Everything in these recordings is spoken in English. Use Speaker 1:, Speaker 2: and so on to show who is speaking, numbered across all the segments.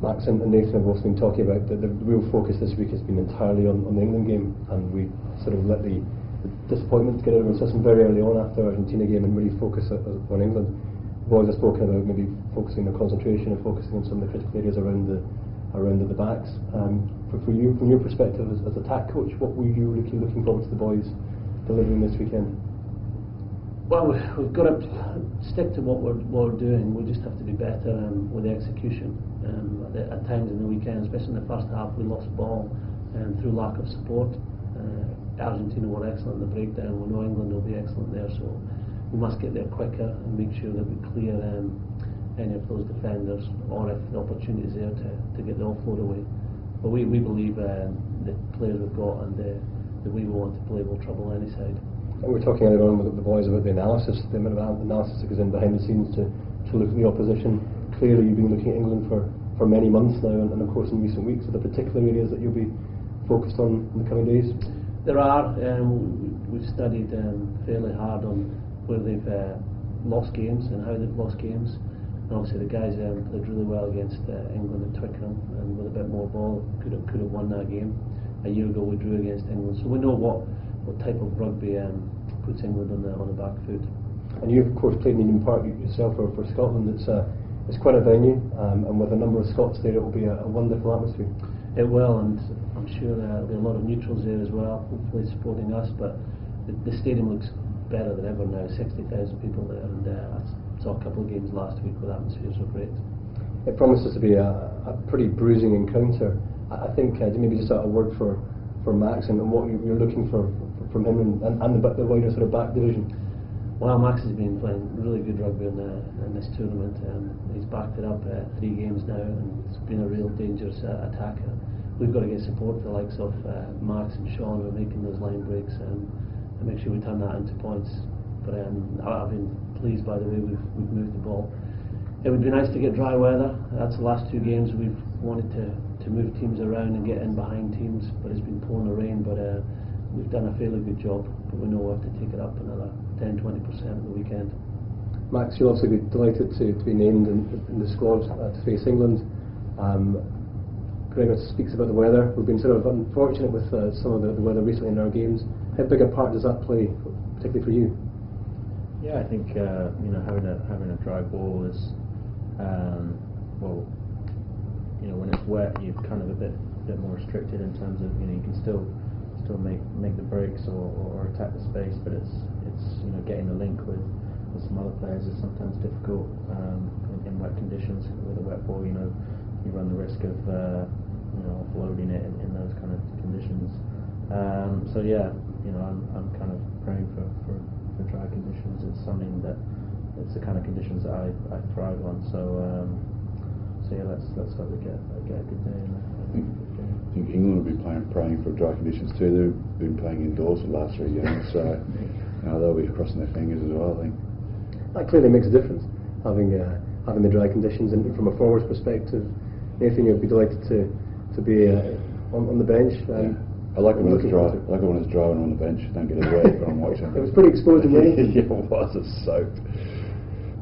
Speaker 1: Max and Nathan have both been talking about that the real focus this week has been entirely on the England game, and we sort of let the disappointment get out of our system very early on after the Argentina game and really focus on England. Boys have spoken about maybe focusing their concentration and focusing on some of the critical areas around the backs. For you, from your perspective as attack coach, what were you looking forward to the boys delivering this weekend?
Speaker 2: Well, we've got to stick to what we're doing. We just have to be better with the execution. At times in the weekend, especially in the first half, we lost ball through lack of support. Argentina were excellent in the breakdown. We know England will be excellent there, so we must get there quicker and make sure that we clear any of those defenders, or if the opportunity is there to get the offload away. But we believe the players we've got and the way we want to play will trouble any side.
Speaker 1: And we're talking earlier on with the boys about the analysis, the amount of analysis that goes in behind the scenes to look at the opposition. Clearly you've been looking at England for many months now, and of course in recent weeks. Are there particular areas that you'll be focused on in the coming days?
Speaker 2: There are. We've studied fairly hard on where they've lost games and how they've lost games. And obviously the guys played really well against England at Twickenham, and with a bit more ball could have won that game. A year ago we drew against England, so we know what type of rugby puts England on the back foot.
Speaker 1: And you of course played in Eden Park yourself for Scotland. It's quite a venue, and with a number of Scots there, it will be a wonderful atmosphere.
Speaker 2: It will, and I'm sure there'll be a lot of neutrals there as well, hopefully supporting us. But the stadium looks better than ever now. 60,000 people there, and I saw a couple of games last week where the atmospheres were great.
Speaker 1: It promises to be a pretty bruising encounter. I think maybe just a word for Max and what you're looking for from him and the wider sort of back division.
Speaker 2: Well, Max has been playing really good rugby in this tournament. He's backed it up 3 games now, and it's been a real dangerous attacker. We've got to get support for the likes of Max and Sean, who are making those line breaks, and make sure we turn that into points. But I've been pleased by the way we've moved the ball. It would be nice to get dry weather. That's the last 2 games we've wanted to move teams around and get in behind teams, but it's been pouring the rain. But we've done a fairly good job, but we know we have to take it up another 10-20% of the weekend.
Speaker 1: Max, you'll also be delighted to be named in the squad to face England. Gregor speaks about the weather. We've been sort of unfortunate with some of the weather recently in our games. How big a part does that play, particularly for you?
Speaker 3: Yeah, I think having a dry ball is when it's wet, you're kind of a bit more restricted in terms of you can still make the breaks or attack the space, but it's getting the link with some other players is sometimes difficult in wet conditions. With a wet ball, you run the risk of offloading it in those kind of conditions. So yeah, I'm kind of praying for dry conditions. It's something it's the kind of conditions that I thrive on. So yeah, let's hope we get a good day in there.
Speaker 4: I think England will be praying for dry conditions too. They've been playing indoors for the last 3 games, so they'll be crossing their fingers as well, I think.
Speaker 1: That clearly makes a difference, having the dry conditions. And from a forwards perspective, Nathan, you'll be delighted to be on the bench.
Speaker 4: I like it when it's dry. I like it when it's dry when I'm on the bench. Don't get it wet when I'm watching.
Speaker 1: It was pretty exposed and rainy.
Speaker 4: Yeah, it was. It's soaked.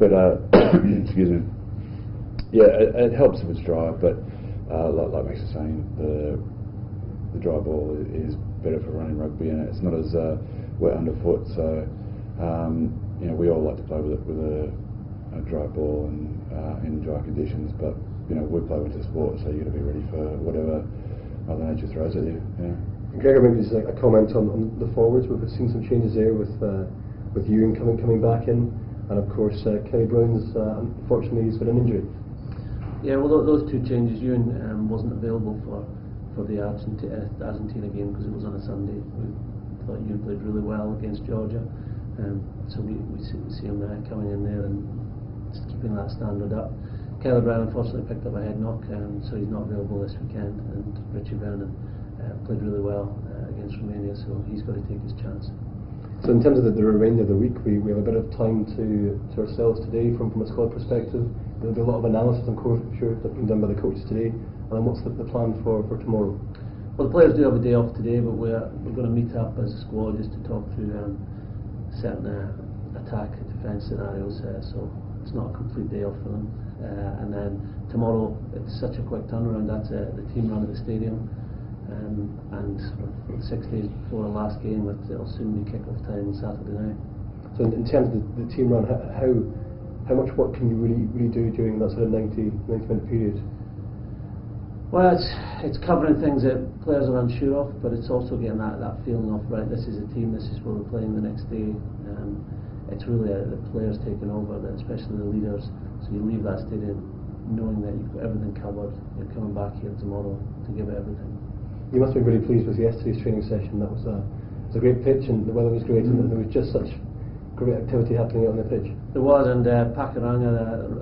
Speaker 4: But excuse me. Yeah, it helps if it's dry. But like Max was saying, the dry ball is better for running rugby, and it's not as wet underfoot. So we all like to play with a dry ball and in dry conditions. But we play winter sport, so you got to be ready for whatever Mother Nature throws at you. Yeah.
Speaker 1: Gregor, maybe just a comment on the forwards. We've seen some changes there with Ewan coming back in, and of course Kelly Brown's unfortunately he's got an injury.
Speaker 2: Yeah, well those 2 changes. Ewan wasn't available for the Argentina game because it was on a Sunday. We thought Ewan played really well against Georgia, so we see him coming in there and just keeping that standard up. Kelly Brown unfortunately picked up a head knock, so he's not available this weekend, and Richie Vernon played really well against Romania, so he's got to take his chance.
Speaker 1: So in terms of the remainder of the week, we have a bit of time to ourselves today from a squad perspective. There'll be a lot of analysis, I'm sure, that's been done by the coaches today. And what's the plan for tomorrow?
Speaker 2: Well, the players do have a day off today, but we're going to meet up as a squad just to talk through certain attack and defence scenarios. So it's not a complete day off for them. and then tomorrow it's such a quick turnaround. That's the team run at the stadium, and 6 days before the last game, it'll soon be kick-off time on Saturday night.
Speaker 1: So in terms of the team run, how much work can you really do during that sort of 90-minute period?
Speaker 2: Well, it's covering things that players are unsure of, but it's also getting that feeling of, right, this is a team, this is where we're playing the next day. It's really the players taking over, especially the leaders. So you leave that stadium knowing that you've got everything covered. You're coming back here tomorrow to give it everything. You must be really pleased with yesterday's training session. That was a great pitch, and the weather was great, and there was just such great activity happening on the pitch. There was, and Pakuranga,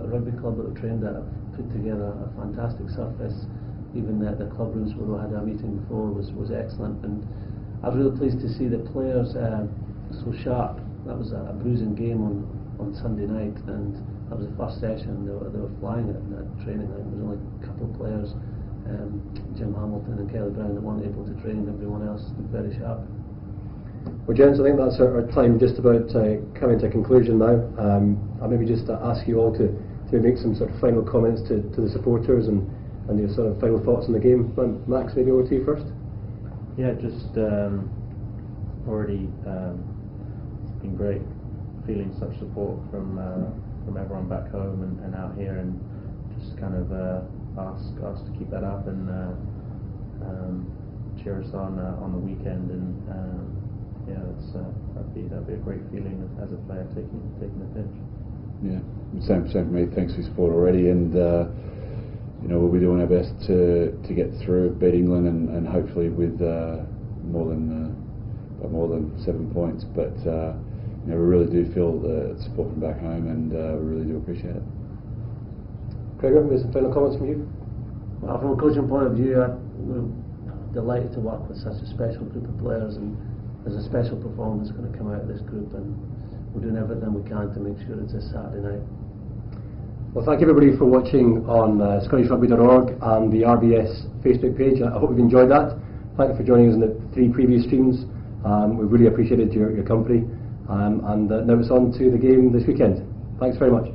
Speaker 2: a rugby club that we trained at, put together a fantastic surface. Even the club rooms where we had our meeting before was excellent, and I was really pleased to see the players so sharp. That was a bruising game on Sunday night, and that was the first session. They were flying at training. There was only a couple of players, Jim Hamilton and Kelly Brown, that weren't able to train. Everyone else was very sharp. Well, gents, I think that's our time just about coming to a conclusion now. I'll maybe just ask you all to make some sort of final comments to the supporters and your sort of final thoughts on the game. Max, maybe over to you first.
Speaker 3: Yeah, just already it's been great feeling such support from everyone back home and out here, and just kind of ask us to keep that up and cheer us on the weekend, and yeah, that'd be a great feeling as a player taking the pitch.
Speaker 4: Yeah, same for me. Thanks for your support already, and we'll be doing our best to get through, beat England, and hopefully with more than 7 points. But we really do feel the support from back home, and we really do appreciate it.
Speaker 1: Gregor, maybe some final comments from you?
Speaker 2: Well, from a coaching point of view, we're delighted to work with such a special group of players, and there's a special performance going to come out of this group, and we're doing everything we can to make sure it's this Saturday night.
Speaker 1: Well, thank you everybody for watching on ScottishRugby.org and the RBS Facebook page. I hope you've enjoyed that. Thank you for joining us in the 3 previous streams. We really appreciated your company, and now it's on to the game this weekend. Thanks very much.